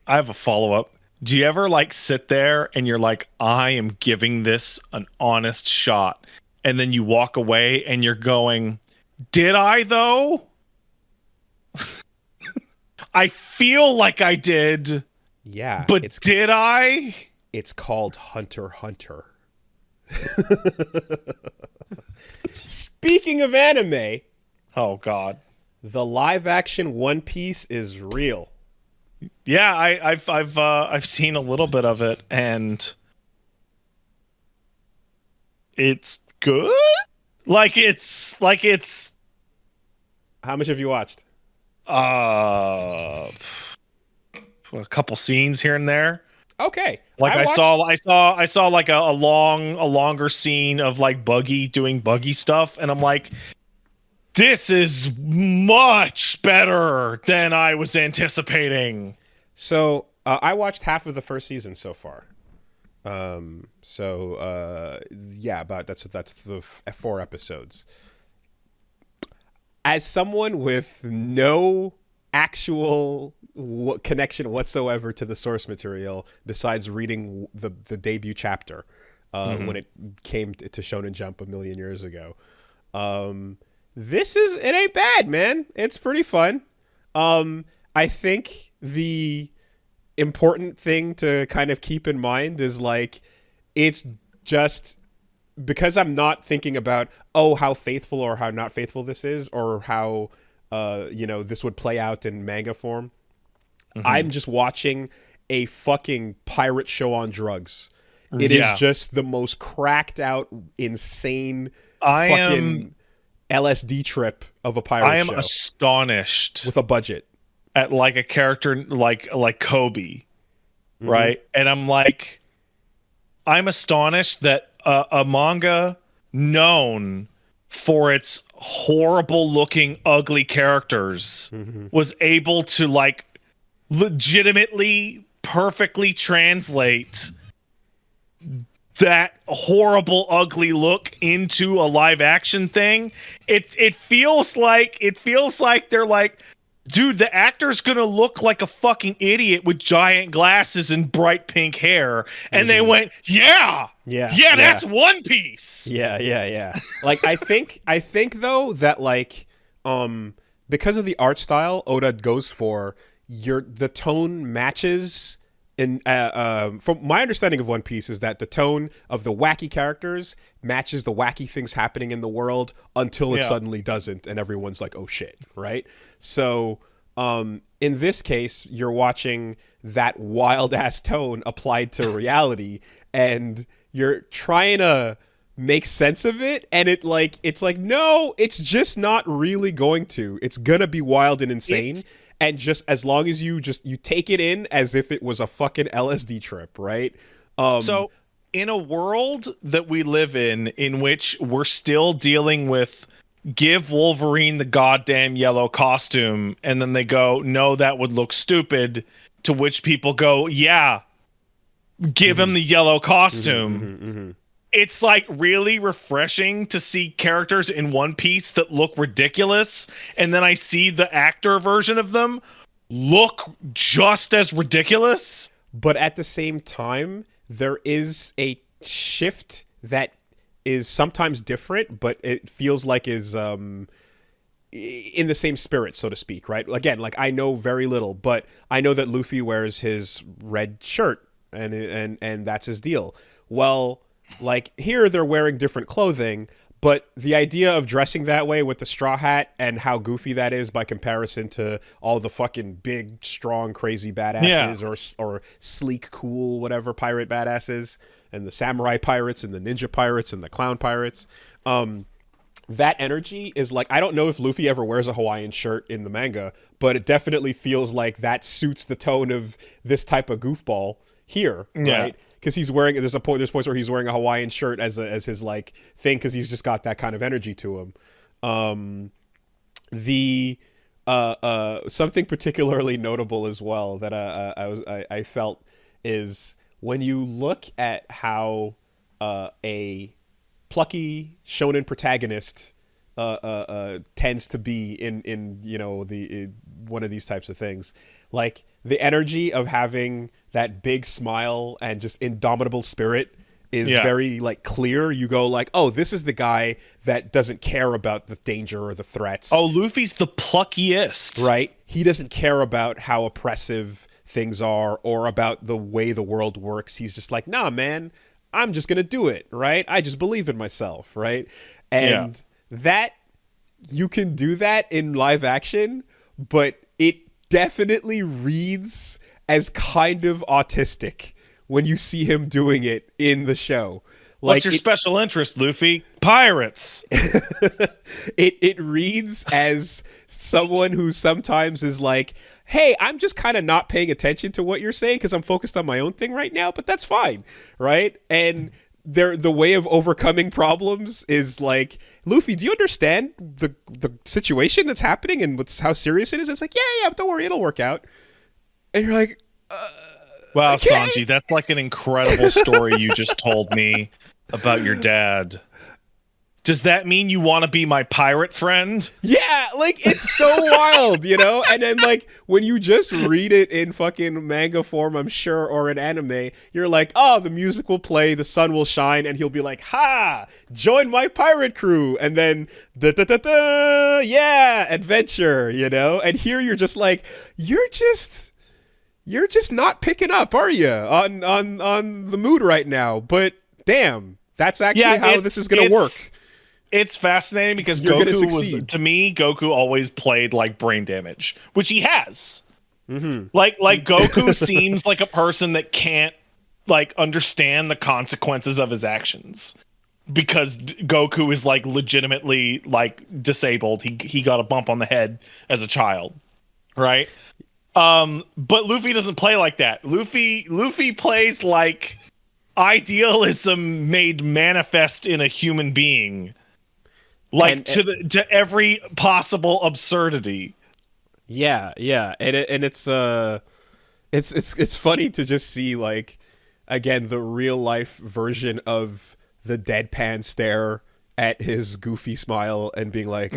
I have a follow-up. Do you ever like sit there and you're like, I am giving this an honest shot, and then you walk away and you're going, did I though? I feel like I did, Yeah, but did I? it's called Hunter x Hunter. Speaking of anime, Oh God. the live action One Piece is real. Yeah, I've seen a little bit of it, and it's good. Like it's How much have you watched? uh a couple scenes here and there. Okay, Like I I saw watched. I saw like a longer scene of like Buggy doing Buggy stuff, and I'm like, this is much better than I was anticipating. So I watched half of the first season so far. Yeah, about that's the 4 episodes. As someone with no actual connection whatsoever to the source material besides reading the debut chapter when it came to Shonen Jump a million years ago, it ain't bad, man. It's pretty fun. I think the important thing to kind of keep in mind is like it's just because I'm not thinking about how faithful or how not faithful this is or how this would play out in manga form. I'm just watching a fucking pirate show on drugs. It is Yeah. just the most cracked out, insane I am fucking LSD trip of a I pirate am show astonished with a budget. at like a character like Kobe, right? And I'm astonished that a manga known for its horrible looking ugly characters was able to like legitimately perfectly translate that horrible ugly look into a live action thing. It feels like they're like, dude, the actor's gonna look like a fucking idiot with giant glasses and bright pink hair. And they went, yeah, Yeah, yeah, yeah. that's One Piece. Yeah. Like I think though that like because of the art style Oda goes for, the tone matches. And from my understanding of One Piece is that the tone of the wacky characters matches the wacky things happening in the world until it Yeah. suddenly doesn't, and everyone's like, "Oh shit!" Right? So, in this case, you're watching that wild ass tone applied to reality, and you're trying to make sense of it, and it's like no, it's just not really going to. It's gonna be wild and insane, It's and just as long as you take it in as if it was a fucking LSD trip, right? so in a world that we live in which we're still dealing with give Wolverine the goddamn yellow costume, and then they go, no, that would look stupid. To which people go, yeah, give him the yellow costume. It's like really refreshing to see characters in One Piece that look ridiculous, and then I see the actor version of them look just as ridiculous. But at the same time, there is a shift that is sometimes different, but it feels like is in the same spirit, so to speak, right? Again, like I know very little, but I know that Luffy wears his red shirt and that's his deal. Well, like here they're wearing different clothing, but the idea of dressing that way with the straw hat and how goofy that is by comparison to all the fucking big, strong, crazy Yeah. badasses or sleek, cool, whatever pirate badasses and the samurai pirates and the ninja pirates and the clown pirates. That energy is like, I don't know if Luffy ever wears a Hawaiian shirt in the manga, but it definitely feels like that suits the tone of this type of goofball here, Yeah. right? Because he's wearing, there's points where he's wearing a Hawaiian shirt as his like thing because he's just got that kind of energy to him. The something particularly notable as well that I felt is when you look at how a plucky shonen protagonist tends to be in the one of these types of things. Like the energy of having that big smile and just indomitable spirit is Yeah. very like clear. You go like, oh, this is the guy that doesn't care about the danger or the threats. Oh, Luffy's the pluckiest. Right? He doesn't care about how oppressive things are or about the way the world works. He's just like, nah, man, I'm just gonna do it, right? I just believe in myself, right? And that you can do that in live action, but it definitely reads as kind of autistic when you see him doing it in the show. Like, What's your special interest, Luffy? Pirates. it reads as someone who sometimes is like, hey, I'm just kind of not paying attention to what you're saying because I'm focused on my own thing right now, but that's fine, right? And the way of overcoming problems is like, Luffy, do you understand the situation that's happening and how serious it is? It's like, yeah, don't worry, it'll work out. And you're like, Wow, okay. Sanji, that's like an incredible story you just told me about your dad. Does that mean you want to be my pirate friend? Yeah, like it's so wild, you know? And then like when you just read it in fucking manga form, I'm sure, or in anime, you're like, oh, the music will play, the sun will shine, and he'll be like, ha, join my pirate crew. And then da da da da, yeah, adventure, you know? And here you're just like, you're just not picking up, are you? On the mood right now. But damn, that's actually how this is gonna work. It's fascinating because You're gonna Goku was, succeed. to me, Goku always played like brain damage, which he has. Mm-hmm. Like Goku seems like a person that can't like understand the consequences of his actions because Goku is like legitimately like disabled. He got a bump on the head as a child, right? But Luffy doesn't play like that. Luffy plays like idealism made manifest in a human being. Like to every possible absurdity. Yeah, and it's funny to just see like again the real life version of the deadpan stare at his goofy smile and being like,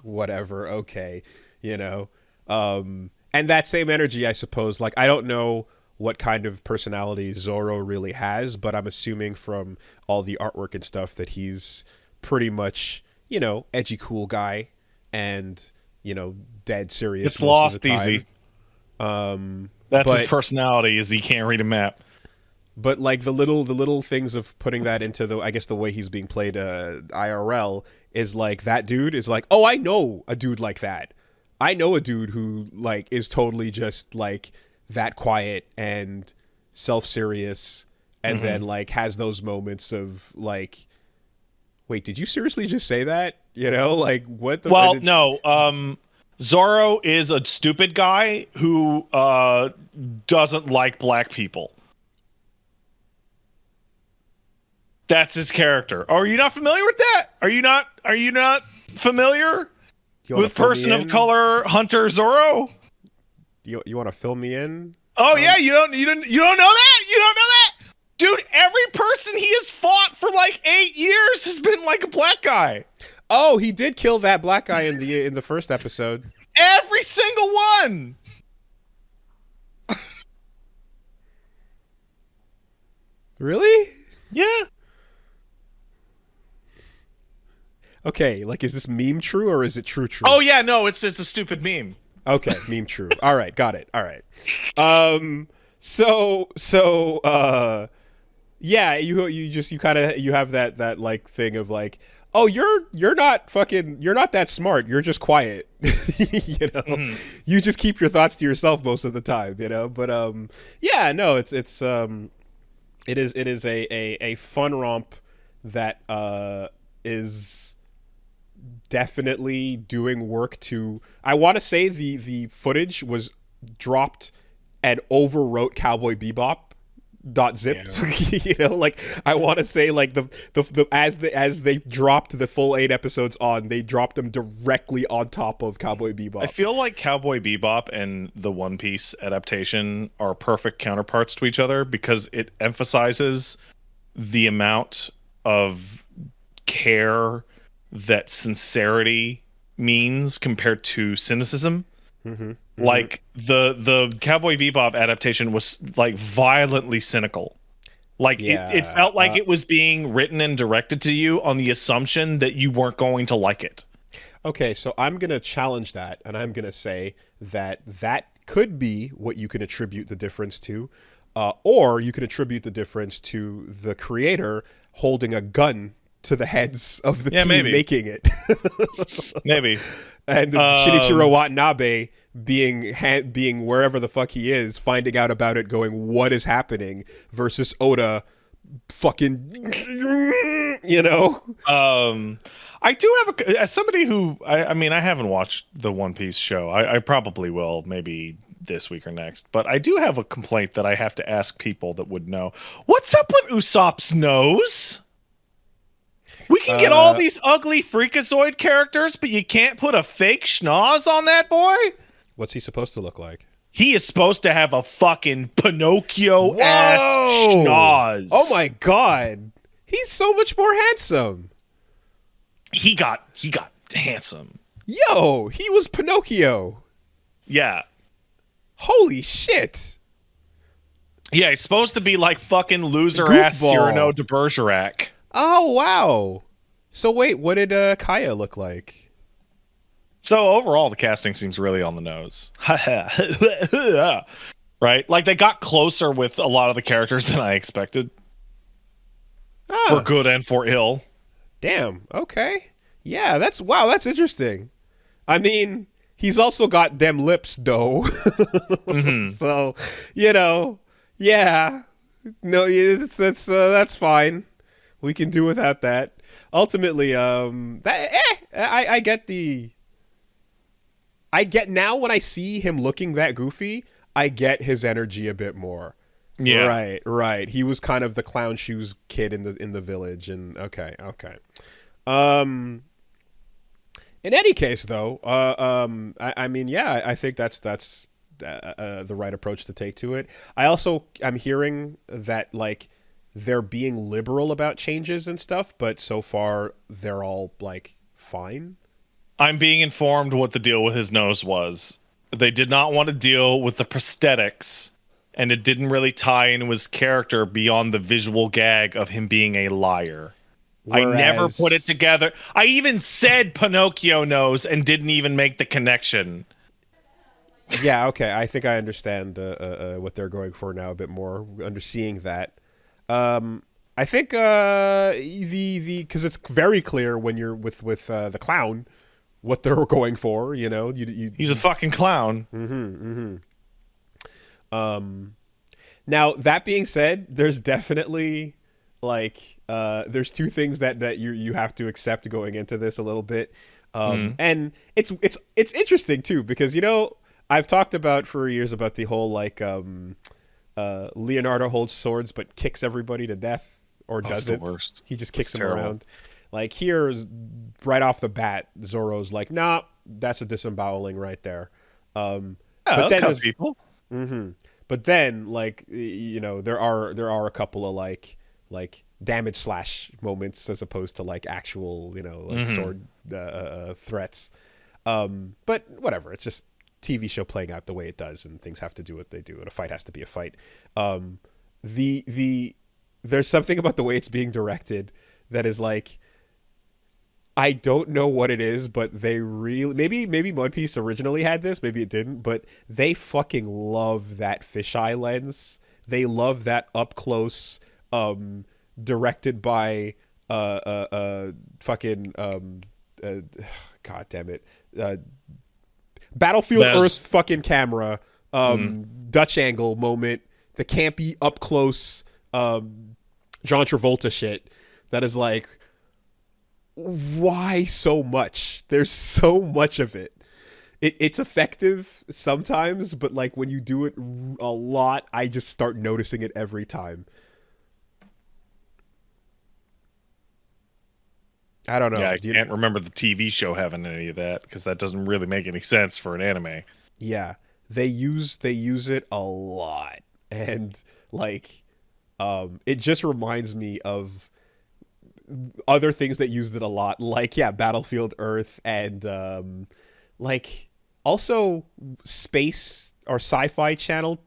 whatever, okay, you know. And that same energy, I suppose. Like I don't know what kind of personality Zoro really has, but I'm assuming from all the artwork and stuff that he's pretty much, you know, edgy cool guy and, you know, dead serious. It's lost easy. That's his personality, is he can't read a map. But like the little things of putting that into the, I guess the way he's being played IRL is like that dude is like, oh, I know a dude like that. I know a dude who like is totally just like that quiet and self-serious and then like has those moments of like, wait, did you seriously just say that? You know, like what the... Well, no. Zoro is a stupid guy who doesn't like black people. That's his character. Are you not familiar with that? Are you not familiar with person of color Hunter Zoro? You want to fill me in? Oh yeah, you don't know that? You don't know that? Dude, every person he has fought for like 8 years has been like a black guy. Oh, he did kill that black guy in the first episode. Every single one. Really? Yeah. Okay, like is this meme true or is it true? Oh yeah, no, it's a stupid meme. Okay, meme true. All right, got it. All right. Yeah, you kind of have that like thing of like, oh, you're not that smart. You're just quiet. You know, you just keep your thoughts to yourself most of the time. You know, but yeah, no, it is a fun romp that is definitely doing work to... I want to say the footage was dropped and overwrote Cowboy Bebop .zip. Yeah. You know, like I want to say like the as they dropped the full 8 episodes on, they dropped them directly on top of Cowboy Bebop. I feel like Cowboy Bebop and the One Piece adaptation are perfect counterparts to each other because it emphasizes the amount of care that sincerity means compared to cynicism. Like the Cowboy Bebop adaptation was like violently cynical. Like it Yeah. felt like it was being written and directed to you on the assumption that you weren't going to like it. Okay, so I'm going to challenge that, and I'm going to say that that could be what you can attribute the difference to, or you can attribute the difference to the creator holding a gun to the heads of the Yeah, team maybe. making it. Maybe. And Shinichiro Watanabe being wherever the fuck he is, finding out about it, going, what is happening, versus Oda fucking, you know? I do have as somebody who I mean I haven't watched the One Piece show. I probably will, maybe this week or next. But I do have a complaint that I have to ask people that would know. What's up with Usopp's nose? We can get all these ugly freakazoid characters, but you can't put a fake schnoz on that boy? What's he supposed to look like? He is supposed to have a fucking Pinocchio-ass Whoa! schnoz. Oh my god. He's so much more handsome. He got handsome. Yo, he was Pinocchio. Yeah. Holy shit. Yeah, he's supposed to be like fucking loser-ass Goofball. Cyrano de Bergerac. Oh, wow. So wait, what did Kaya look like? So overall, the casting seems really on the nose. Right? Like, they got closer with a lot of the characters than I expected. For good and for ill. Damn, okay. Yeah, that's interesting. I mean, he's also got them lips, though. So, you know, yeah. No, that's fine. We can do without that. Ultimately, I get now when I see him looking that goofy, I get his energy a bit more. Yeah. Right. He was kind of the clown shoes kid in the village, and okay. In any case, though, I mean, yeah, I think that's the right approach to take to it. I'm hearing that like they're being liberal about changes and stuff, but so far they're all like fine. I'm being informed what the deal with his nose was. They did not want to deal with the prosthetics, and it didn't really tie into his character beyond the visual gag of him being a liar. Whereas, I never put it together. I even said Pinocchio nose and didn't even make the connection. Yeah, okay. I think I understand what they're going for now a bit more, under seeing that. I think the because it's very clear when you're with the clown what they're going for. You know, He's a fucking clown. Now that being said, there's definitely like there's two things that you have to accept going into this a little bit, and it's interesting too, because you know I've talked about for years about the whole like Leonardo holds swords but kicks everybody to death or doesn't. The worst. He just kicks It's them terrible. around. Like here, right off the bat, Zoro's like, nah, that's a disemboweling right there. Yeah, but then cut there's- people. But then, like, you know, there are a couple of like damage slash moments as opposed to like actual, you know, like sword threats. But whatever, it's just TV show playing out the way it does, and things have to do what they do, and a fight has to be a fight. There's something about the way it's being directed that is like, I don't know what it is, but they really maybe One Piece originally had this, maybe it didn't, but they fucking love that fisheye lens. They love that up close, directed by fucking god damn it, Battlefield Bez. Earth fucking camera, Dutch angle moment, the campy up close, John Travolta shit. That is like, why so much? There's so much of it. It's effective sometimes, but like when you do it a lot, I just start noticing it every time. I don't know. Yeah, I can't remember the TV show having any of that, because that doesn't really make any sense for an anime. Yeah, they use it a lot, and like, it just reminds me of other things that used it a lot, like Battlefield Earth, and like Also, space or sci-fi channel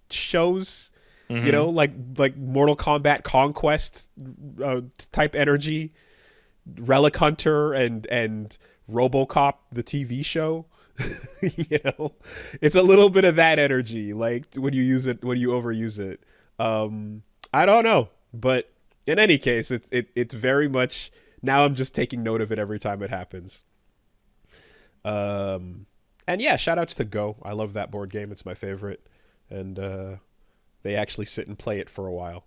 shows, you know, like Mortal Kombat Conquest type energy, Relic Hunter and RoboCop the TV show. You know, it's a little bit of that energy, like when you use it, when you overuse it. I don't know, but in any case, it's very much, now I'm just taking note of it every time it happens. And yeah, shout outs to Go. I love that board game. It's my favorite, and they actually sit and play it for a while.